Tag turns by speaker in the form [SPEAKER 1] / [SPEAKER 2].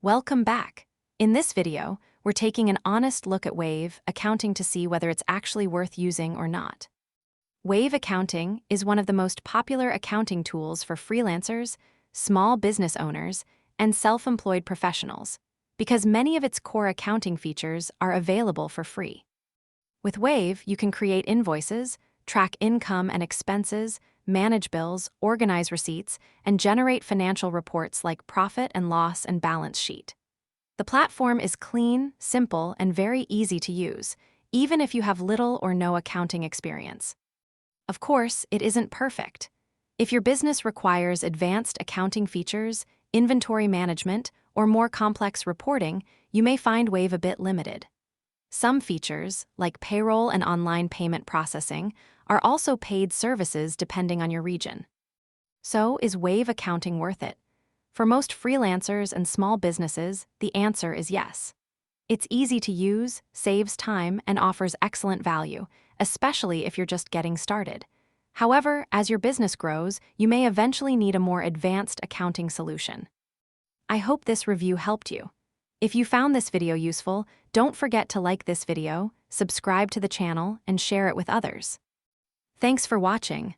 [SPEAKER 1] Welcome back. In this video, we're taking an honest look at Wave accounting to see whether it's actually worth using or not. Wave accounting is one of the most popular accounting tools for freelancers, small business owners, and self-employed professionals, because many of its core accounting features are available for free. With Wave, you can create invoices, track income and expenses, manage bills, organize receipts, and generate financial reports like profit and loss and balance sheet. The platform is clean, simple, and very easy to use, even if you have little or no accounting experience. Of course, it isn't perfect. If your business requires advanced accounting features, inventory management, or more complex reporting, you may find Wave a bit limited. Some features, like payroll and online payment processing, are also paid services depending on your region. So, is Wave accounting worth it? For most freelancers and small businesses, the answer is yes. It's easy to use, saves time, and offers excellent value, especially if you're just getting started. However, as your business grows, you may eventually need a more advanced accounting solution. I hope this review helped you. If you found this video useful, don't forget to like this video, subscribe to the channel, and share it with others. Thanks for watching.